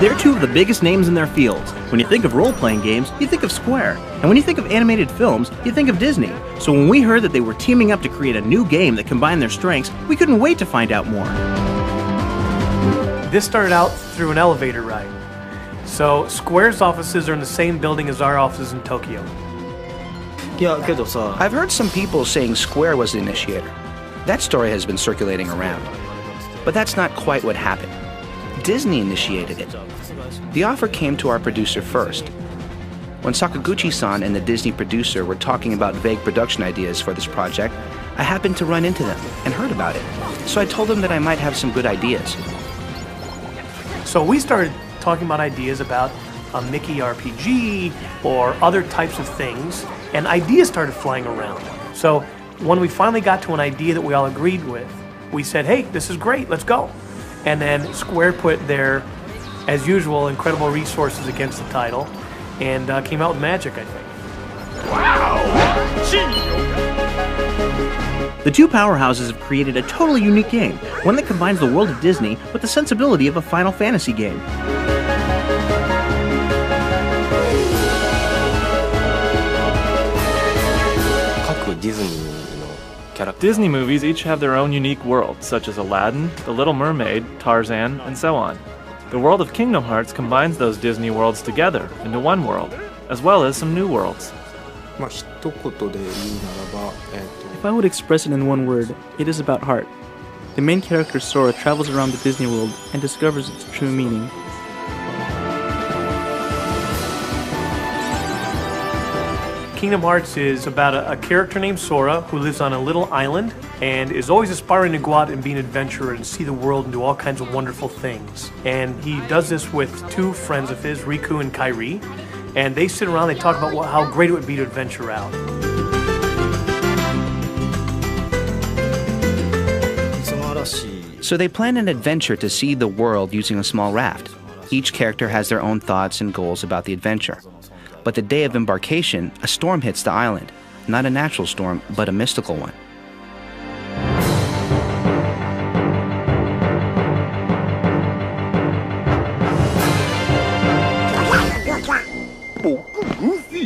They're two of the biggest names in their fields. When you think of role-playing games, you think of Square. And when you think of animated films, you think of Disney. So when we heard that they were teaming up to create a new game that combined their strengths, we couldn't wait to find out more. This started out through an elevator ride. So Square's offices are in the same building as our offices in Tokyo. I've heard some people saying Square was the initiator. That story has been circulating around. But that's not quite what happened. Disney initiated it. The offer came to our producer first. When Sakaguchi-san and the Disney producer were talking about vague production ideas for this project, I happened to run into them and heard about it. So I told them that I might have some good ideas. So we started talking about ideas about a Mickey RPG or other types of things, and ideas started flying around. So when we finally got to an idea that we all agreed with, we said, hey, this is great, let's go. And then Square put their, as usual, incredible resources against the title and came out with magic, I think. Wow! The two powerhouses have created a totally unique game, one that combines the world of Disney with the sensibility of a Final Fantasy game. Disney movies each have their own unique worlds, such as Aladdin, The Little Mermaid, Tarzan, and so on. The world of Kingdom Hearts combines those Disney worlds together into one world, as well as some new worlds. If I would express it in one word, it is about heart. The main character Sora travels around the Disney world and discovers its true meaning. Kingdom Hearts is about a character named Sora who lives on a little island and is always aspiring to go out and be an adventurer and see the world and do all kinds of wonderful things. And he does this with two friends of his, Riku and Kairi, and they sit around and they talk about how great it would be to adventure out. So they plan an adventure to see the world using a small raft. Each character has their own thoughts and goals about the adventure. But the day of embarkation, a storm hits the island. Not a natural storm, but a mystical one.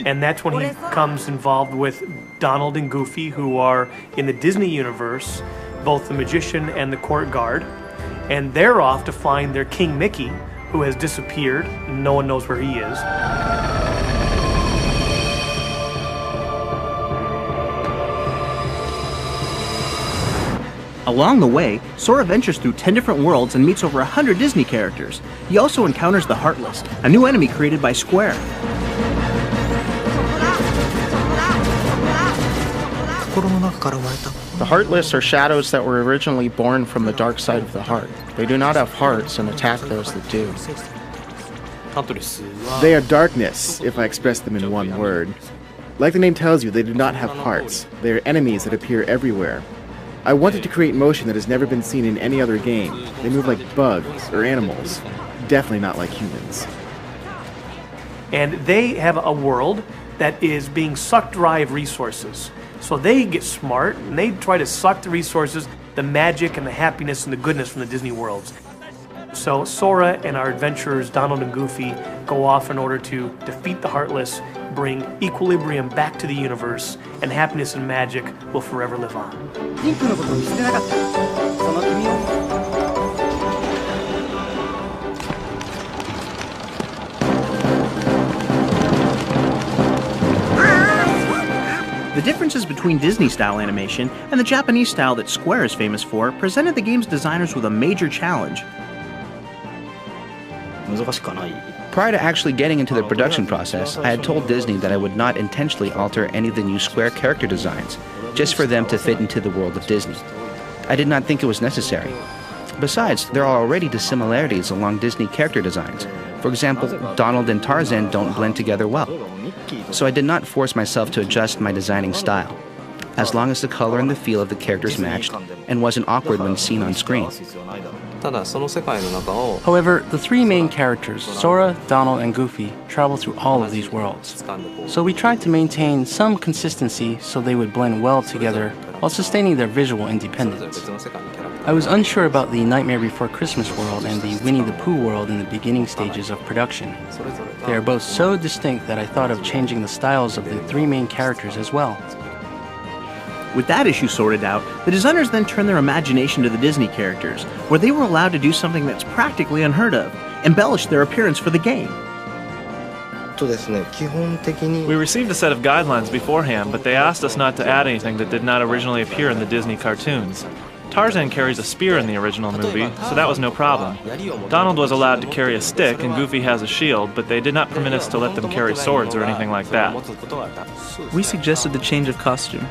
And that's when he becomes involved with Donald and Goofy, who are in the Disney universe, both the magician and the court guard. And they're off to find their King Mickey, who has disappeared. No one knows where he is. Along the way, Sora ventures through 10 different worlds and meets over 100 Disney characters. He also encounters the Heartless, a new enemy created by Square. The Heartless are shadows that were originally born from the dark side of the heart. They do not have hearts and attack those that do. They are darkness, if I express them in one word. Like the name tells you, they do not have hearts. They are enemies that appear everywhere. I wanted to create motion that has never been seen in any other game. They move like bugs or animals. Definitely not like humans. And they have a world that is being sucked dry of resources. So they get smart and they try to suck the resources, the magic and the happiness and the goodness from the Disney worlds. So Sora and our adventurers, Donald and Goofy, go off in order to defeat the Heartless, bring equilibrium back to the universe, and happiness and magic will forever live on. The differences between Disney-style animation and the Japanese style that Square is famous for presented the game's designers with a major challenge. Prior to actually getting into the production process, I had told Disney that I would not intentionally alter any of the new Square character designs, just for them to fit into the world of Disney. I did not think it was necessary. Besides, there are already dissimilarities along Disney character designs. For example, Donald and Tarzan don't blend together well. So I did not force myself to adjust my designing style, as long as the color and the feel of the characters matched and wasn't awkward when seen on screen. However, the three main characters, Sora, Donald, and Goofy, travel through all of these worlds. So we tried to maintain some consistency so they would blend well together while sustaining their visual independence. I was unsure about the Nightmare Before Christmas world and the Winnie the Pooh world in the beginning stages of production. They are both so distinct that I thought of changing the styles of the three main characters as well. With that issue sorted out, the designers then turned their imagination to the Disney characters, where they were allowed to do something that's practically unheard of, embellish their appearance for the game. We received a set of guidelines beforehand, but they asked us not to add anything that did not originally appear in the Disney cartoons. Tarzan carries a spear in the original movie, so that was no problem. Donald was allowed to carry a stick and Goofy has a shield, but they did not permit us to let them carry swords or anything like that. We suggested the change of costume.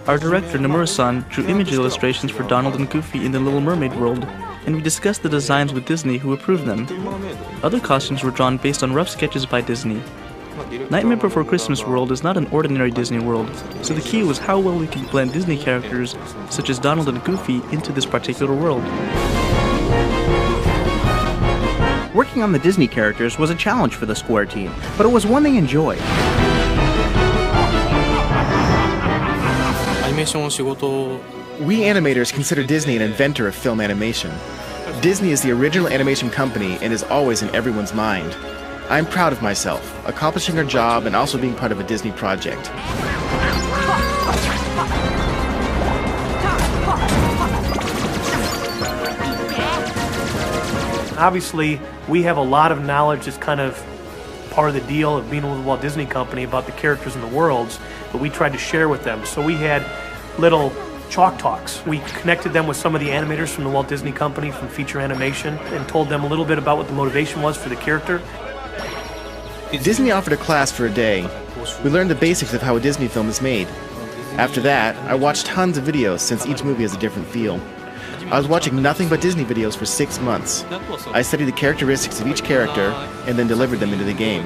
Our director, Nomura-san, drew image illustrations for Donald and Goofy in the Little Mermaid world, and we discussed the designs with Disney, who approved them. Other costumes were drawn based on rough sketches by Disney. Nightmare Before Christmas world is not an ordinary Disney world, so the key was how well we could blend Disney characters, such as Donald and Goofy, into this particular world. Working on the Disney characters was a challenge for the Square team, but it was one they enjoyed. We animators consider Disney an inventor of film animation. Disney is the original animation company and is always in everyone's mind. I'm proud of myself, accomplishing our job and also being part of a Disney project. Obviously, we have a lot of knowledge that's kind of part of the deal of being with the Walt Disney Company about the characters and the worlds, but we tried to share with them. So we had little chalk talks. We connected them with some of the animators from the Walt Disney Company from feature animation and told them a little bit about what the motivation was for the character. Disney offered a class for a day. We learned the basics of how a Disney film is made. After that, I watched tons of videos since each movie has a different feel. I was watching nothing but Disney videos for 6 months. I studied the characteristics of each character and then delivered them into the game.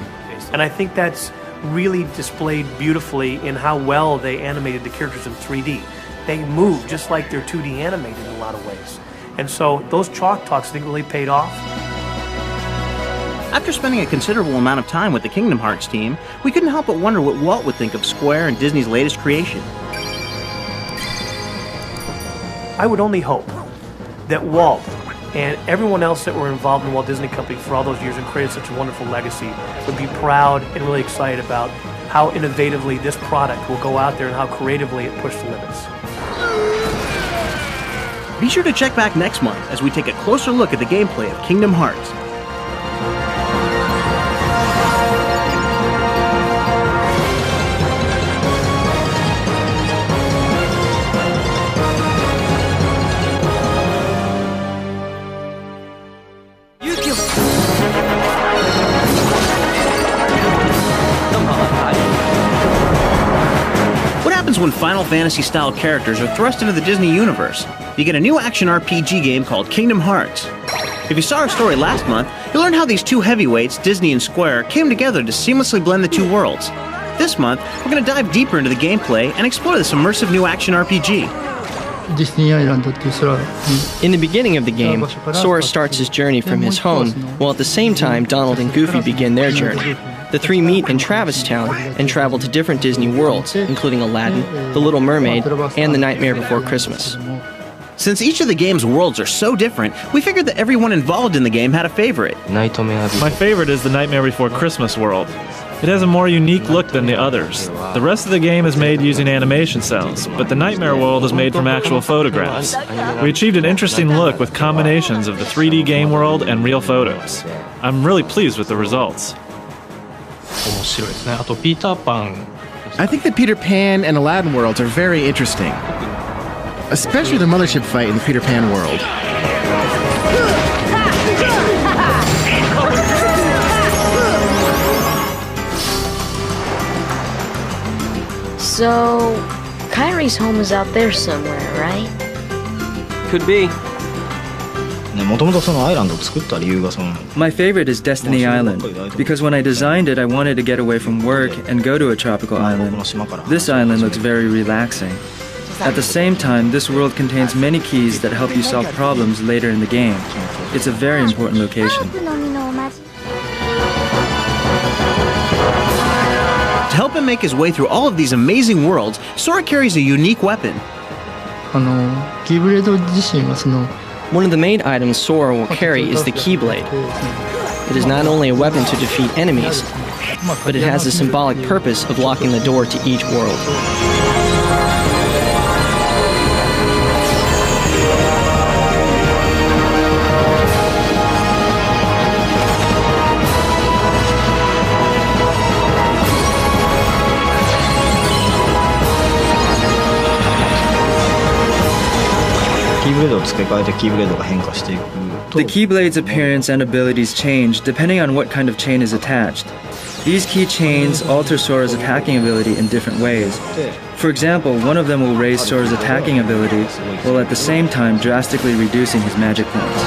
And I think that's really displayed beautifully in how well they animated the characters in 3D. They move just like they're 2D animated in a lot of ways. And so those chalk talks I think really paid off. After spending a considerable amount of time with the Kingdom Hearts team, we couldn't help but wonder what Walt would think of Square and Disney's latest creation. I would only hope that Walt and everyone else that were involved in the Walt Disney Company for all those years and created such a wonderful legacy would be proud and really excited about how innovatively this product will go out there and how creatively it pushed the limits. Be sure to check back next month as we take a closer look at the gameplay of Kingdom Hearts. When Final Fantasy-style characters are thrust into the Disney universe, you get a new action RPG game called Kingdom Hearts. If you saw our story last month, you learned how these two heavyweights, Disney and Square, came together to seamlessly blend the two worlds. This month, we're going to dive deeper into the gameplay and explore this immersive new action RPG. In the beginning of the game, Sora starts his journey from his home, while at the same time Donald and Goofy begin their journey. The three meet in Travis Town and travel to different Disney worlds, including Aladdin, The Little Mermaid, and The Nightmare Before Christmas. Since each of the game's worlds are so different, we figured that everyone involved in the game had a favorite. My favorite is The Nightmare Before Christmas world. It has a more unique look than the others. The rest of the game is made using animation cells, but the Nightmare world is made from actual photographs. We achieved an interesting look with combinations of the 3D game world and real photos. I'm really pleased with the results. I think the Peter Pan and Aladdin worlds are very interesting. Especially the mothership fight in the Peter Pan world. So, Kyrie's home is out there somewhere, right? Could be. My favorite is Destiny Island, because when I designed it, I wanted to get away from work and go to a tropical island. This island looks very relaxing. At the same time, this world contains many keys that help you solve problems later in the game. It's a very important location. To help him make his way through all of these amazing worlds, Sora carries a unique weapon. One of the main items Sora will carry is the Keyblade. It is not only a weapon to defeat enemies, but it has the symbolic purpose of locking the door to each world. The Keyblade's appearance and abilities change depending on what kind of chain is attached. These key chains alter Sora's attacking ability in different ways. For example, one of them will raise Sora's attacking ability, while at the same time drastically reducing his magic points.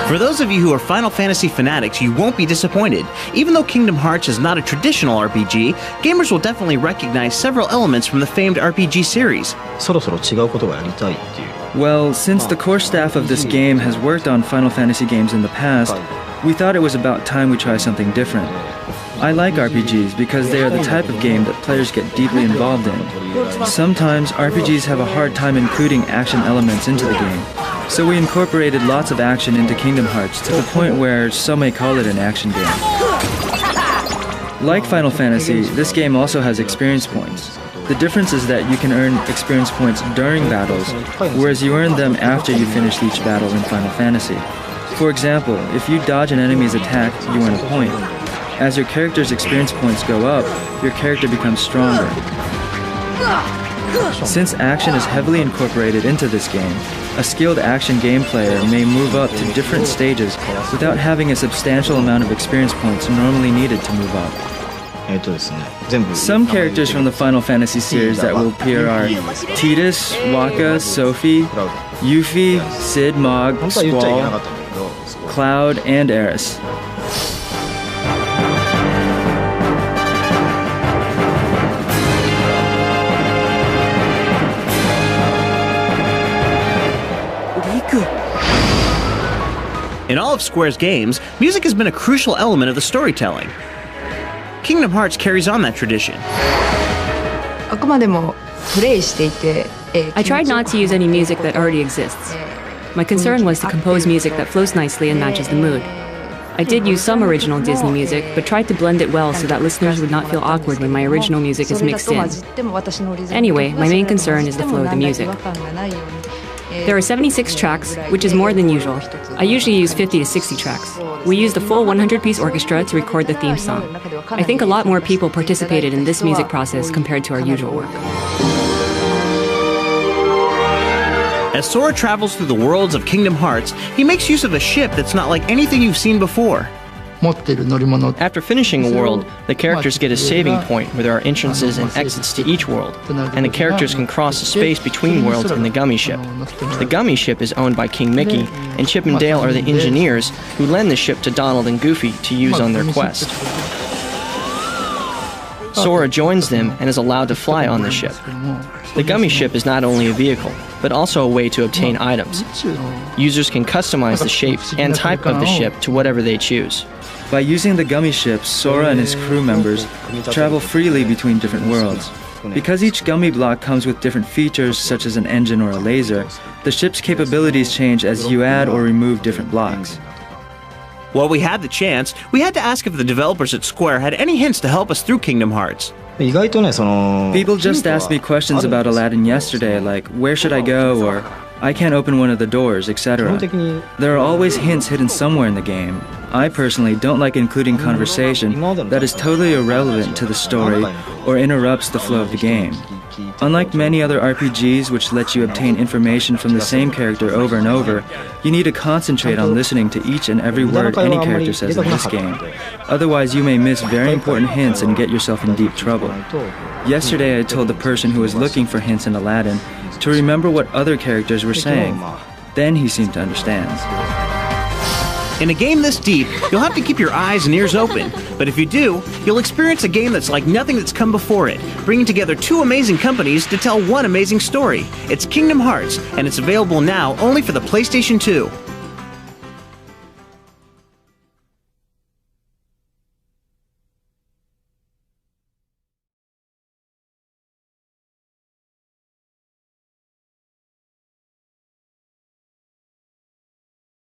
For those of you who are Final Fantasy fanatics, you won't be disappointed. Even though Kingdom Hearts is not a traditional RPG, gamers will definitely recognize several elements from the famed RPG series. Well, since the core staff of this game has worked on Final Fantasy games in the past, we thought it was about time we try something different. I like RPGs because they are the type of game that players get deeply involved in. Sometimes RPGs have a hard time including action elements into the game, so we incorporated lots of action into Kingdom Hearts to the point where some may call it an action game. Like Final Fantasy, this game also has experience points. The difference is that you can earn experience points during battles, whereas you earn them after you finish each battle in Final Fantasy. For example, if you dodge an enemy's attack, you earn a point. As your character's experience points go up, your character becomes stronger. Since action is heavily incorporated into this game, a skilled action game player may move up to different stages without having a substantial amount of experience points normally needed to move up. Some characters from the Final Fantasy series that will appear are Tidus, Wakka, Sophie, Yuffie, Cid, Mog, Squall, Cloud, and Aeris. In all of Square's games, music has been a crucial element of the storytelling. Kingdom Hearts carries on that tradition. I tried not to use any music that already exists. My concern was to compose music that flows nicely and matches the mood. I did use some original Disney music, but tried to blend it well so that listeners would not feel awkward when my original music is mixed in. Anyway, my main concern is the flow of the music. There are 76 tracks, which is more than usual. I usually use 50 to 60 tracks. We used a full 100-piece orchestra to record the theme song. I think a lot more people participated in this music process compared to our usual work. As Sora travels through the worlds of Kingdom Hearts, he makes use of a ship that's not like anything you've seen before. After finishing a world, the characters get a saving point where there are entrances and exits to each world, and the characters can cross the space between worlds in the Gummy Ship. The Gummy Ship is owned by King Mickey, and Chip and Dale are the engineers who lend the ship to Donald and Goofy to use on their quest. Sora joins them and is allowed to fly on the ship. The Gummy Ship is not only a vehicle, but also a way to obtain items. Users can customize the shape and type of the ship to whatever they choose. By using the Gummy Ship, Sora and his crew members travel freely between different worlds. Because each Gummy block comes with different features such as an engine or a laser, the ship's capabilities change as you add or remove different blocks. While we had the chance, we had to ask if the developers at Square had any hints to help us through Kingdom Hearts. People just asked me questions about Aladdin yesterday, like, where should I go, or I can't open one of the doors, etc. There are always hints hidden somewhere in the game. I personally don't like including conversation that is totally irrelevant to the story or interrupts the flow of the game. Unlike many other RPGs which let you obtain information from the same character over and over, you need to concentrate on listening to each and every word any character says in this game. Otherwise you may miss very important hints and get yourself in deep trouble. Yesterday I told the person who was looking for hints in Aladdin to remember what other characters were saying. Then he seemed to understand. In a game this deep, you'll have to keep your eyes and ears open. But if you do, you'll experience a game that's like nothing that's come before it, bringing together two amazing companies to tell one amazing story. It's Kingdom Hearts, and it's available now only for the PlayStation 2.